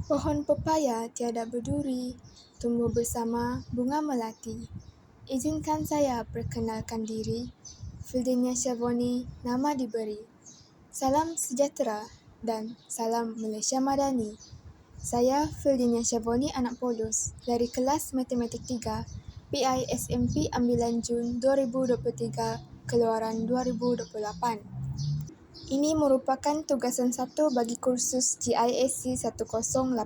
Pohon pepaya tiada berduri, tumbuh bersama bunga melati. Izinkan saya perkenalkan diri, Fildinia Syavoni nama diberi. Salam sejahtera dan salam Malaysia Madani. Saya Fildinia Syavoni anak Polus dari kelas Matematik 3, PI SMP Ambilan Jun 2023, Keluaran 2028. Ini merupakan tugasan 1 bagi kursus GISC 1082.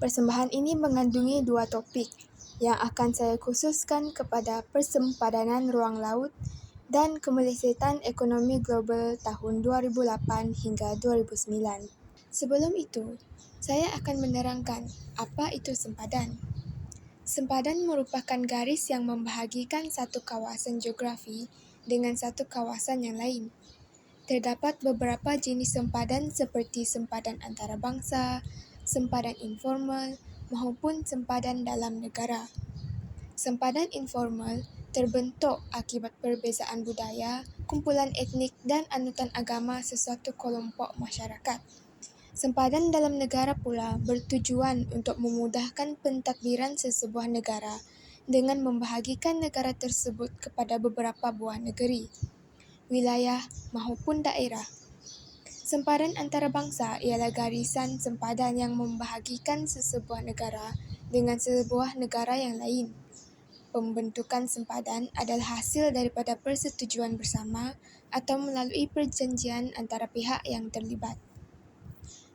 Persembahan ini mengandungi 2 topik yang akan saya khususkan kepada persempadanan ruang laut dan kemelesetan ekonomi global tahun 2008 hingga 2009. Sebelum itu, saya akan menerangkan apa itu sempadan. Sempadan merupakan garis yang membahagikan satu kawasan geografi dengan satu kawasan yang lain. Terdapat beberapa jenis sempadan seperti sempadan antarabangsa, sempadan informal, maupun sempadan dalam negara. Sempadan informal terbentuk akibat perbezaan budaya, kumpulan etnik dan anutan agama sesuatu kelompok masyarakat. Sempadan dalam negara pula bertujuan untuk memudahkan pentadbiran sesebuah negara dengan membahagikan negara tersebut kepada beberapa buah negeri, wilayah maupun daerah. Sempadan antarabangsa ialah garisan sempadan yang membahagikan sesebuah negara dengan sebuah negara yang lain. Pembentukan sempadan adalah hasil daripada persetujuan bersama atau melalui perjanjian antara pihak yang terlibat.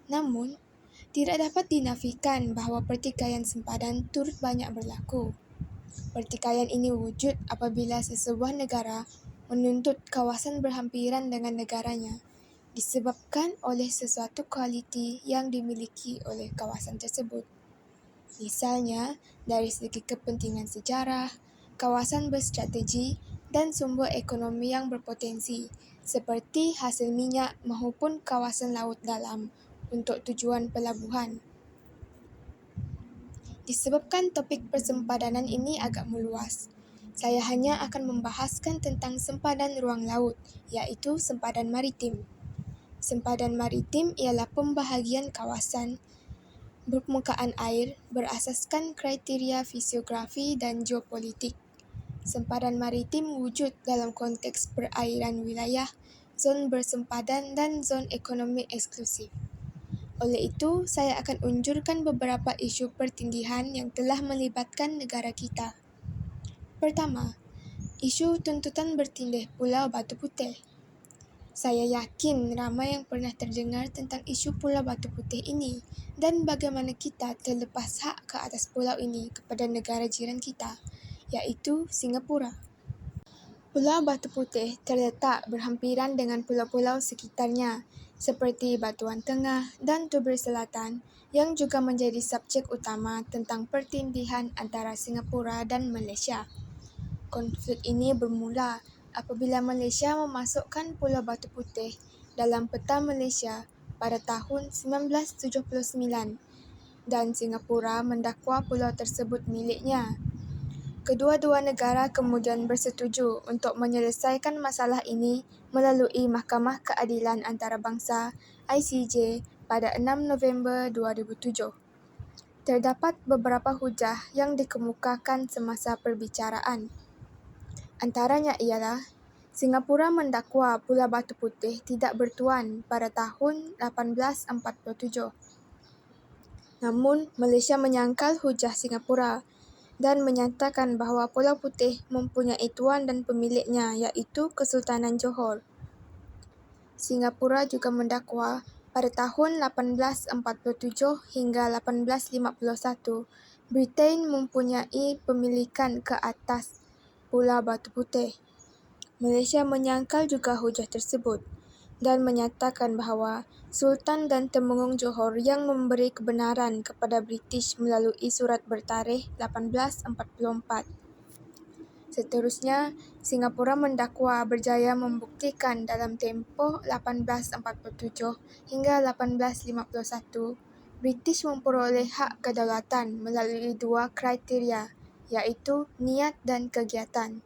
Namun, tidak dapat dinafikan bahawa pertikaian sempadan turut banyak berlaku. Pertikaian ini wujud apabila sesebuah negara menuntut kawasan berhampiran dengan negaranya disebabkan oleh sesuatu kualiti yang dimiliki oleh kawasan tersebut. Misalnya, dari segi kepentingan sejarah, kawasan berstrategi dan sumber ekonomi yang berpotensi seperti hasil minyak maupun kawasan laut dalam untuk tujuan pelabuhan. Disebabkan topik persempadanan ini agak meluas, saya hanya akan membahaskan tentang sempadan ruang laut, iaitu sempadan maritim. Sempadan maritim ialah pembahagian kawasan permukaan air berasaskan kriteria fisiografi dan geopolitik. Sempadan maritim wujud dalam konteks perairan wilayah, zon bersempadan dan zon ekonomi eksklusif. Oleh itu, saya akan unjurkan beberapa isu pertinggihan yang telah melibatkan negara kita. Pertama, isu tuntutan bertindih Pulau Batu Putih. Saya yakin ramai yang pernah terdengar tentang isu Pulau Batu Putih ini dan bagaimana kita terlepas hak ke atas pulau ini kepada negara jiran kita, iaitu Singapura. Pulau Batu Putih terletak berhampiran dengan pulau-pulau sekitarnya seperti Batuan Tengah dan Tubir Selatan yang juga menjadi subjek utama tentang pertindihan antara Singapura dan Malaysia. Konflik ini bermula apabila Malaysia memasukkan Pulau Batu Putih dalam peta Malaysia pada tahun 1979 dan Singapura mendakwa pulau tersebut miliknya. Kedua-dua negara kemudian bersetuju untuk menyelesaikan masalah ini melalui Mahkamah Keadilan Antarabangsa ICJ pada 6 November 2007. Terdapat beberapa hujah yang dikemukakan semasa perbicaraan. Antaranya ialah Singapura mendakwa Pulau Batu Putih tidak bertuan pada tahun 1847. Namun, Malaysia menyangkal hujah Singapura dan menyatakan bahawa Pulau Putih mempunyai tuan dan pemiliknya iaitu Kesultanan Johor. Singapura juga mendakwa pada tahun 1847 hingga 1851 Britain mempunyai pemilikan ke atas Pulau Batu Putih. Malaysia menyangkal juga hujah tersebut dan menyatakan bahawa Sultan dan Temenggung Johor yang memberi kebenaran kepada British melalui surat bertarikh 1844. Seterusnya, Singapura mendakwa berjaya membuktikan dalam tempoh 1847 hingga 1851 British memperoleh hak kedaulatan melalui 2 kriteria, iaitu niat dan kegiatan.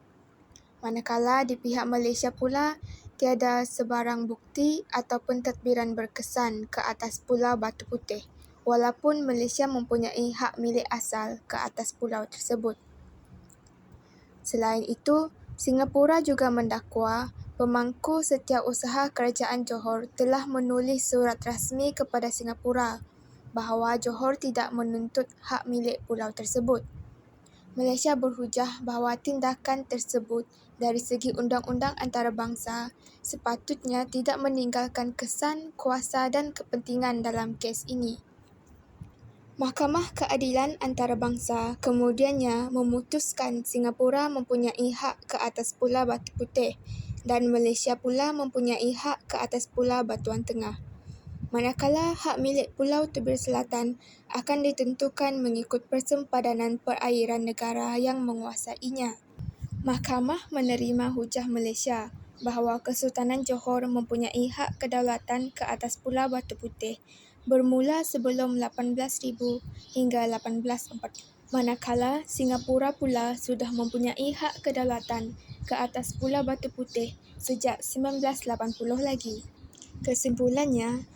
Manakala di pihak Malaysia pula, tiada sebarang bukti ataupun tadbiran berkesan ke atas Pulau Batu Putih walaupun Malaysia mempunyai hak milik asal ke atas pulau tersebut. Selain itu, Singapura juga mendakwa pemangku setiausaha Kerajaan Johor telah menulis surat rasmi kepada Singapura bahawa Johor tidak menuntut hak milik pulau tersebut. Malaysia berhujah bahawa tindakan tersebut dari segi undang-undang antarabangsa sepatutnya tidak meninggalkan kesan, kuasa dan kepentingan dalam kes ini. Mahkamah Keadilan Antarabangsa kemudiannya memutuskan Singapura mempunyai hak ke atas Pulau Batu Putih dan Malaysia pula mempunyai hak ke atas Pulau Batuan Tengah. Manakala hak milik Pulau Tebing Selatan akan ditentukan mengikut persempadanan perairan negara yang menguasainya. Mahkamah menerima hujah Malaysia bahawa Kesultanan Johor mempunyai hak kedaulatan ke atas Pulau Batu Putih bermula sebelum 18,000 hingga 1840. Manakala Singapura pula sudah mempunyai hak kedaulatan ke atas Pulau Batu Putih sejak 1980 lagi. Kesimpulannya,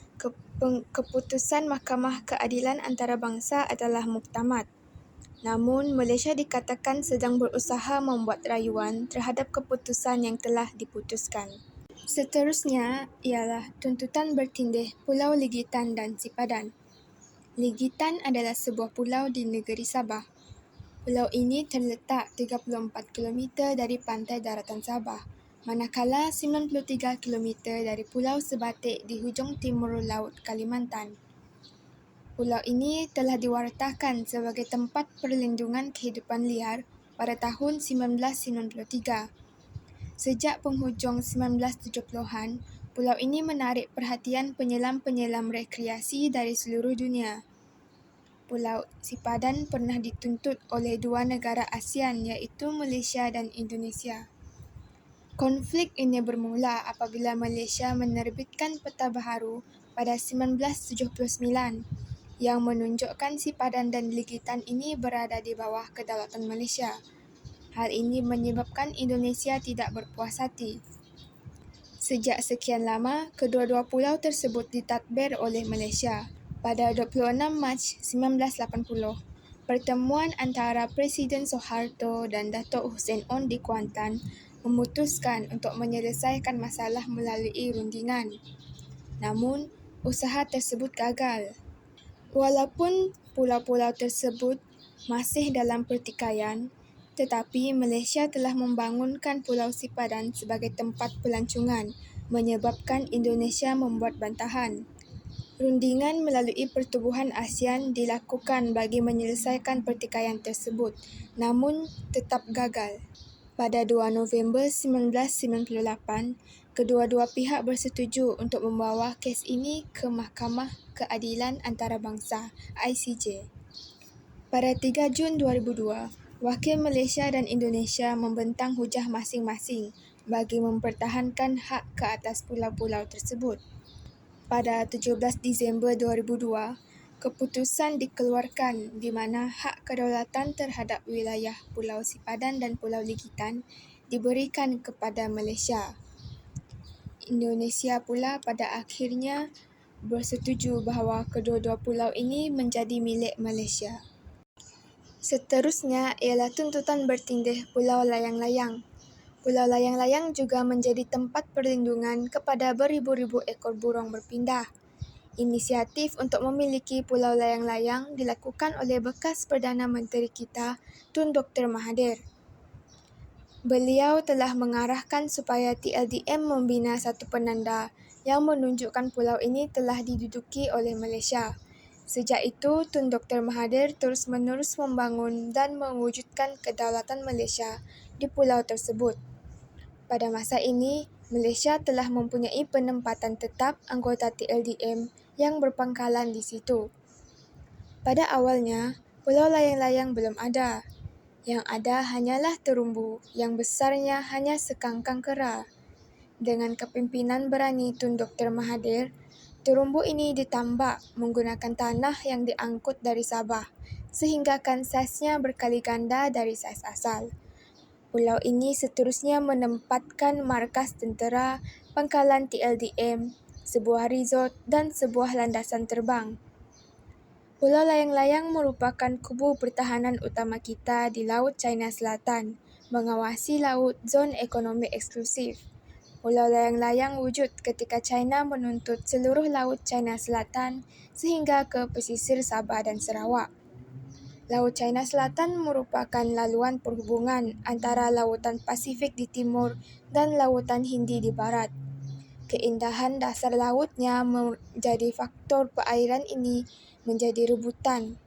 keputusan Mahkamah Keadilan Antarabangsa adalah muktamad. Namun, Malaysia dikatakan sedang berusaha membuat rayuan terhadap keputusan yang telah diputuskan. Seterusnya ialah tuntutan bertindih Pulau Ligitan dan Sipadan. Ligitan adalah sebuah pulau di negeri Sabah. Pulau ini terletak 34 km dari pantai daratan Sabah, manakala 93 km dari Pulau Sebatik di hujung timur Laut Kalimantan. Pulau ini telah diwartakan sebagai tempat perlindungan kehidupan liar pada tahun 1993. Sejak penghujung 1970-an, pulau ini menarik perhatian penyelam-penyelam rekreasi dari seluruh dunia. Pulau Sipadan pernah dituntut oleh dua negara ASEAN iaitu Malaysia dan Indonesia. Konflik ini bermula apabila Malaysia menerbitkan Peta Baharu pada 1979 yang menunjukkan Sipadan dan Ligitan ini berada di bawah kedaulatan Malaysia. Hal ini menyebabkan Indonesia tidak berpuas hati. Sejak sekian lama, kedua-dua pulau tersebut ditadbir oleh Malaysia. Pada 26 Mac 1980, pertemuan antara Presiden Soeharto dan Datuk Hussein Onn di Kuantan memutuskan untuk menyelesaikan masalah melalui rundingan. Namun, usaha tersebut gagal. Walaupun pulau-pulau tersebut masih dalam pertikaian, tetapi Malaysia telah membangunkan Pulau Sipadan sebagai tempat pelancongan, menyebabkan Indonesia membuat bantahan. Rundingan melalui Pertubuhan ASEAN dilakukan bagi menyelesaikan pertikaian tersebut, namun tetap gagal. Pada 2 November 1998, kedua-dua pihak bersetuju untuk membawa kes ini ke Mahkamah Keadilan Antarabangsa (ICJ). Pada 3 Jun 2002, wakil Malaysia dan Indonesia membentang hujah masing-masing bagi mempertahankan hak ke atas pulau-pulau tersebut. Pada 17 Disember 2002, keputusan dikeluarkan di mana hak kedaulatan terhadap wilayah Pulau Sipadan dan Pulau Ligitan diberikan kepada Malaysia. Indonesia pula pada akhirnya bersetuju bahawa kedua-dua pulau ini menjadi milik Malaysia. Seterusnya ialah tuntutan bertindih Pulau Layang-Layang. Pulau Layang-Layang juga menjadi tempat perlindungan kepada beribu-ribu ekor burung berpindah. Inisiatif untuk memiliki Pulau Layang-Layang dilakukan oleh bekas Perdana Menteri kita, Tun Dr. Mahathir. Beliau telah mengarahkan supaya TLDM membina satu penanda yang menunjukkan pulau ini telah diduduki oleh Malaysia. Sejak itu, Tun Dr. Mahathir terus-menerus membangun dan mewujudkan kedaulatan Malaysia di pulau tersebut. Pada masa ini, Malaysia telah mempunyai penempatan tetap anggota TLDM yang berpangkalan di situ. Pada awalnya, Pulau Layang-Layang belum ada. Yang ada hanyalah terumbu yang besarnya hanya sekangkang kera. Dengan kepimpinan berani Tun Dr. Mahathir, terumbu ini ditambak menggunakan tanah yang diangkut dari Sabah, sehinggakan saiznya berkali ganda dari saiz asal. Pulau ini seterusnya menempatkan markas tentera, pangkalan TLDM, sebuah resort dan sebuah landasan terbang. Pulau layang-layang merupakan kubu pertahanan utama kita di Laut China Selatan, mengawasi laut zon ekonomi eksklusif. Pulau layang-layang wujud ketika China menuntut seluruh Laut China Selatan sehingga ke pesisir Sabah dan Sarawak. Laut China Selatan merupakan laluan perhubungan antara Lautan Pasifik di timur dan Lautan Hindi di barat. Keindahan dasar lautnya menjadi faktor perairan ini menjadi rebutan.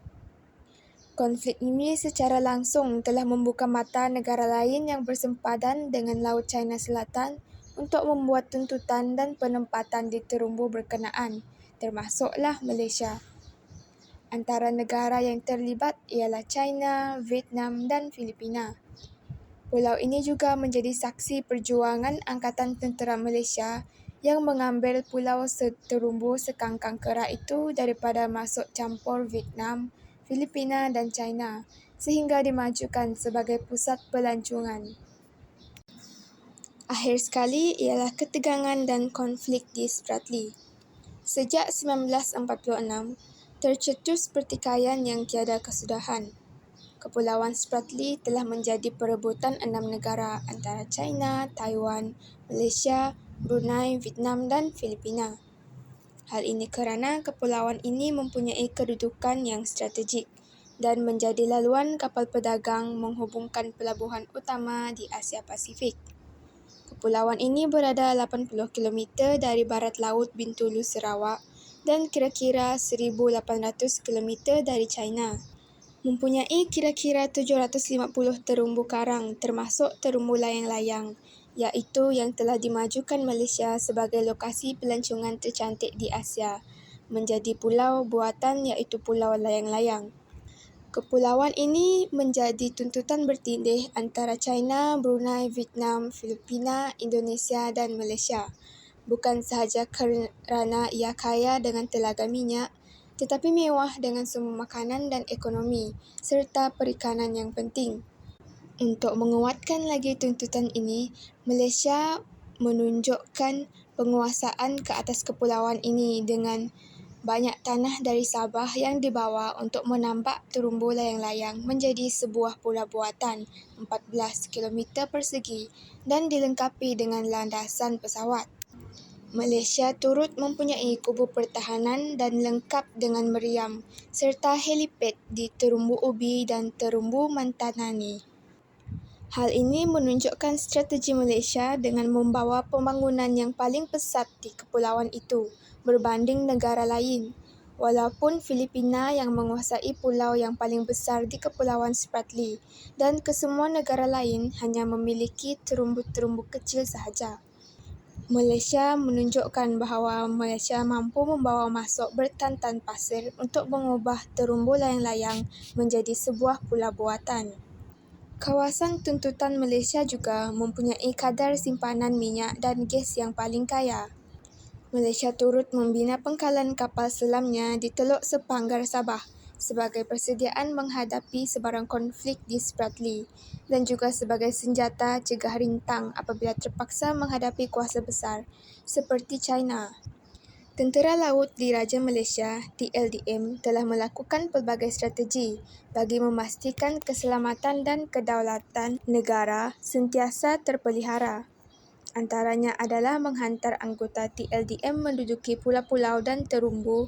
Konflik ini secara langsung telah membuka mata negara lain yang bersempadan dengan Laut China Selatan untuk membuat tuntutan dan penempatan di terumbu berkenaan, termasuklah Malaysia. Antara negara yang terlibat ialah China, Vietnam dan Filipina. Pulau ini juga menjadi saksi perjuangan Angkatan Tentera Malaysia yang mengambil pulau terumbu sekangkang kera itu daripada masuk campur Vietnam, Filipina dan China, sehingga dimajukan sebagai pusat pelancongan. Akhir sekali ialah ketegangan dan konflik di Spratly. Sejak 1946, tercetus pertikaian yang tiada kesudahan. Kepulauan Spratly telah menjadi perebutan 6 negara antara China, Taiwan, Malaysia, Brunei, Vietnam dan Filipina. Hal ini kerana kepulauan ini mempunyai kedudukan yang strategik dan menjadi laluan kapal pedagang menghubungkan pelabuhan utama di Asia Pasifik. Kepulauan ini berada 80 km dari barat laut Bintulu Sarawak dan kira-kira 1,800 km dari China. Mempunyai kira-kira 750 terumbu karang termasuk terumbu layang-layang, iaitu yang telah dimajukan Malaysia sebagai lokasi pelancongan tercantik di Asia, menjadi pulau buatan iaitu Pulau Layang-Layang. Kepulauan ini menjadi tuntutan bertindih antara China, Brunei, Vietnam, Filipina, Indonesia dan Malaysia. Bukan sahaja kerana ia kaya dengan telaga minyak, tetapi mewah dengan sumber makanan dan ekonomi, serta perikanan yang penting. Untuk menguatkan lagi tuntutan ini, Malaysia menunjukkan penguasaan ke atas kepulauan ini dengan banyak tanah dari Sabah yang dibawa untuk menambak terumbu layang-layang menjadi sebuah pulau buatan 14 km persegi dan dilengkapi dengan landasan pesawat. Malaysia turut mempunyai kubu pertahanan dan lengkap dengan meriam serta helipad di Terumbu Ubi dan Terumbu Mantanani. Hal ini menunjukkan strategi Malaysia dengan membawa pembangunan yang paling pesat di kepulauan itu berbanding negara lain. Walaupun Filipina yang menguasai pulau yang paling besar di Kepulauan Spratly dan kesemua negara lain hanya memiliki terumbu-terumbu kecil sahaja. Malaysia menunjukkan bahawa Malaysia mampu membawa masuk bertantan pasir untuk mengubah terumbu layang-layang menjadi sebuah pulau buatan. Kawasan tuntutan Malaysia juga mempunyai kadar simpanan minyak dan gas yang paling kaya. Malaysia turut membina pangkalan kapal selamnya di Teluk Sepanggar Sabah sebagai persediaan menghadapi sebarang konflik di Spratly dan juga sebagai senjata cegah rintang apabila terpaksa menghadapi kuasa besar seperti China. Tentera Laut Diraja Malaysia (TLDM) telah melakukan pelbagai strategi bagi memastikan keselamatan dan kedaulatan negara sentiasa terpelihara. Antaranya adalah menghantar anggota TLDM menduduki pulau-pulau dan terumbu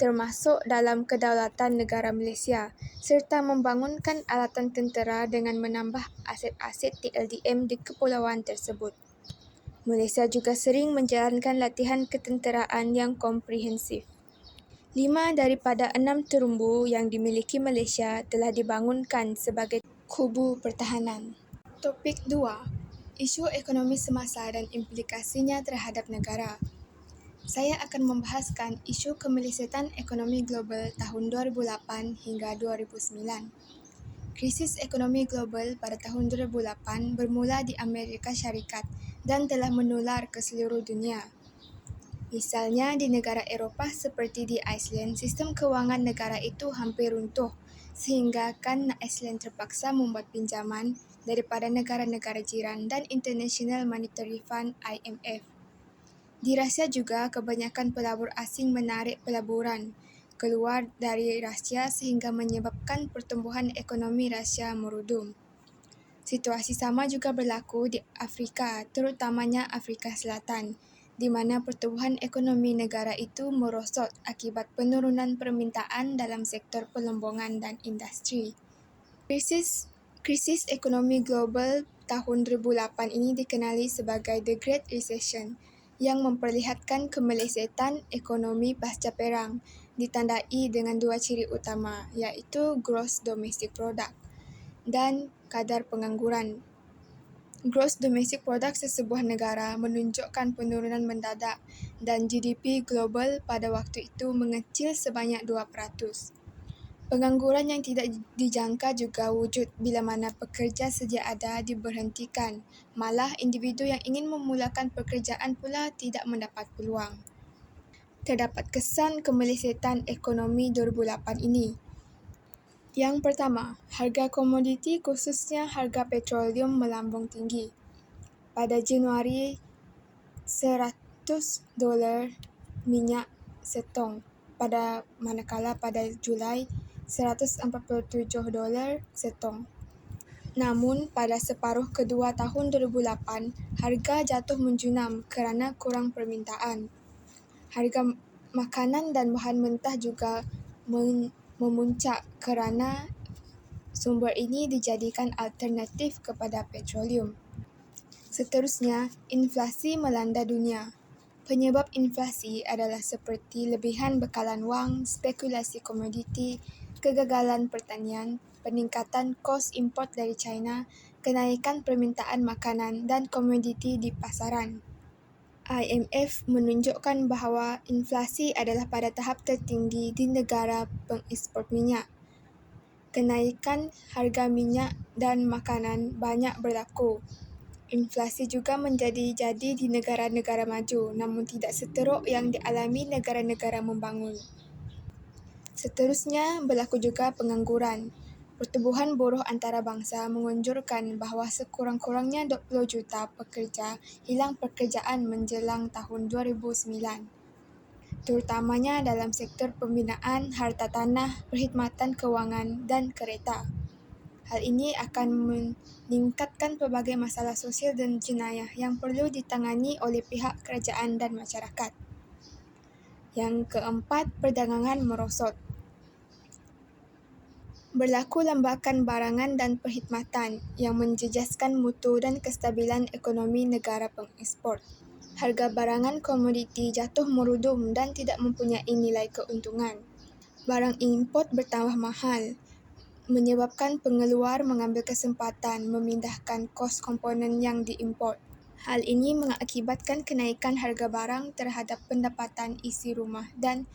termasuk dalam kedaulatan negara Malaysia serta membangunkan alatan tentera dengan menambah aset-aset TLDM di kepulauan tersebut. Malaysia juga sering menjalankan latihan ketenteraan yang komprehensif. 5 daripada 6 terumbu yang dimiliki Malaysia telah dibangunkan sebagai kubu pertahanan. Topik 2. Isu ekonomi semasa dan implikasinya terhadap negara. Saya akan membahaskan isu kemelesetan ekonomi global tahun 2008 hingga 2009. Krisis ekonomi global pada tahun 2008 bermula di Amerika Syarikat dan telah menular ke seluruh dunia. Misalnya di negara Eropah seperti di Iceland, sistem kewangan negara itu hampir runtuh sehingga kan Iceland terpaksa membuat pinjaman daripada negara-negara jiran dan International Monetary Fund (IMF). Dirasa juga kebanyakan pelabur asing menarik pelaburan keluar dari Rusia sehingga menyebabkan pertumbuhan ekonomi Rusia merudum. Situasi sama juga berlaku di Afrika, terutamanya Afrika Selatan, di mana pertumbuhan ekonomi negara itu merosot akibat penurunan permintaan dalam sektor pelombongan dan industri. Krisis ekonomi global tahun 2008 ini dikenali sebagai The Great Recession, yang memperlihatkan kemelesetan ekonomi pasca perang, ditandai dengan dua ciri utama, iaitu Gross Domestic Product dan kadar pengangguran. Gross Domestic Product sesebuah negara menunjukkan penurunan mendadak dan GDP global pada waktu itu mengecil sebanyak 2%. Pengangguran yang tidak dijangka juga wujud bila mana pekerja sedia ada diberhentikan, malah individu yang ingin memulakan pekerjaan pula tidak mendapat peluang. Terdapat kesan kemelesetan ekonomi 2008 ini. Yang pertama, harga komoditi khususnya harga petroleum melambung tinggi. Pada Januari, $100 minyak setong, manakala pada Julai, $147 setong. Namun, pada separuh kedua tahun 2008, harga jatuh menjunam kerana kurang permintaan. Harga makanan dan bahan mentah juga memuncak kerana sumber ini dijadikan alternatif kepada petroleum. Seterusnya, inflasi melanda dunia. Penyebab inflasi adalah seperti lebihan bekalan wang, spekulasi komoditi, kegagalan pertanian, peningkatan kos import dari China, kenaikan permintaan makanan dan komoditi di pasaran. IMF menunjukkan bahawa inflasi adalah pada tahap tertinggi di negara pengekspor minyak. Kenaikan harga minyak dan makanan banyak berlaku. Inflasi juga menjadi di negara-negara maju, namun tidak seteruk yang dialami negara-negara membangun. Seterusnya, berlaku juga pengangguran. Pertubuhan buruh antarabangsa menganjurkan bahawa sekurang-kurangnya 20 juta pekerja hilang pekerjaan menjelang tahun 2009, terutamanya dalam sektor pembinaan, harta tanah, perkhidmatan kewangan dan kereta. Hal ini akan meningkatkan pelbagai masalah sosial dan jenayah yang perlu ditangani oleh pihak kerajaan dan masyarakat. Yang keempat, perdagangan merosot. Berlaku lambakan barangan dan perkhidmatan yang menjejaskan mutu dan kestabilan ekonomi negara pengekspor. Harga barangan komoditi jatuh merudum dan tidak mempunyai nilai keuntungan. Barang import bertambah mahal, menyebabkan pengeluar mengambil kesempatan memindahkan kos komponen yang diimport. Hal ini mengakibatkan kenaikan harga barang terhadap pendapatan isi rumah dan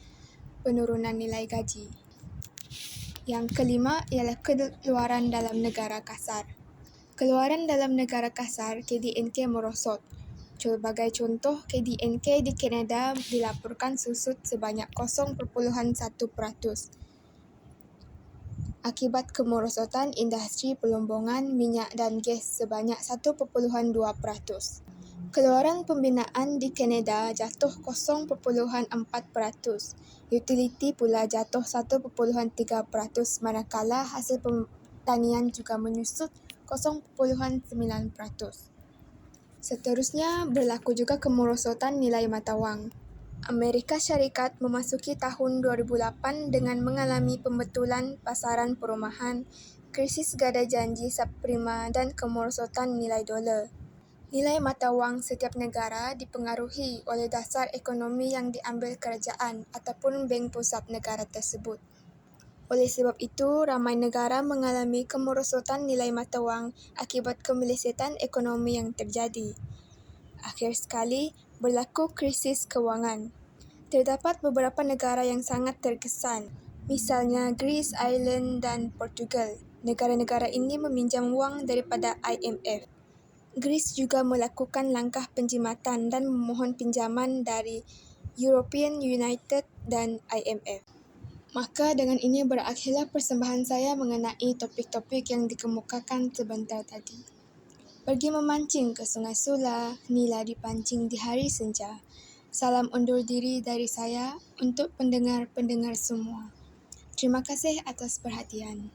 penurunan nilai gaji. Yang kelima ialah keluaran dalam negara kasar. Keluaran dalam negara kasar KDNK merosot. Sebagai contoh, KDNK di Kanada dilaporkan susut sebanyak 0.1%. Akibat kemerosotan industri pelombongan minyak dan gas sebanyak 1.2%. Keluaran pembinaan di Kanada jatuh 0.4%. Utiliti pula jatuh 1.3%, manakala hasil pertanian juga menyusut 0.9%. Seterusnya, berlaku juga kemerosotan nilai mata wang. Amerika Syarikat memasuki tahun 2008 dengan mengalami pembetulan pasaran perumahan, krisis gada janji subprima dan kemerosotan nilai dolar. Nilai mata wang setiap negara dipengaruhi oleh dasar ekonomi yang diambil kerajaan ataupun bank pusat negara tersebut. Oleh sebab itu, ramai negara mengalami kemerosotan nilai mata wang akibat kemelesetan ekonomi yang terjadi. Akhir sekali, berlaku krisis kewangan. Terdapat beberapa negara yang sangat terkesan, misalnya Greece, Ireland dan Portugal. Negara-negara ini meminjam wang daripada IMF. Greece juga melakukan langkah penjimatan dan memohon pinjaman dari European United dan IMF. Maka dengan ini berakhirlah persembahan saya mengenai topik-topik yang dikemukakan sebentar tadi. Pergi memancing ke Sungai Sula, nila dipancing di hari senja. Salam undur diri dari saya untuk pendengar-pendengar semua. Terima kasih atas perhatian.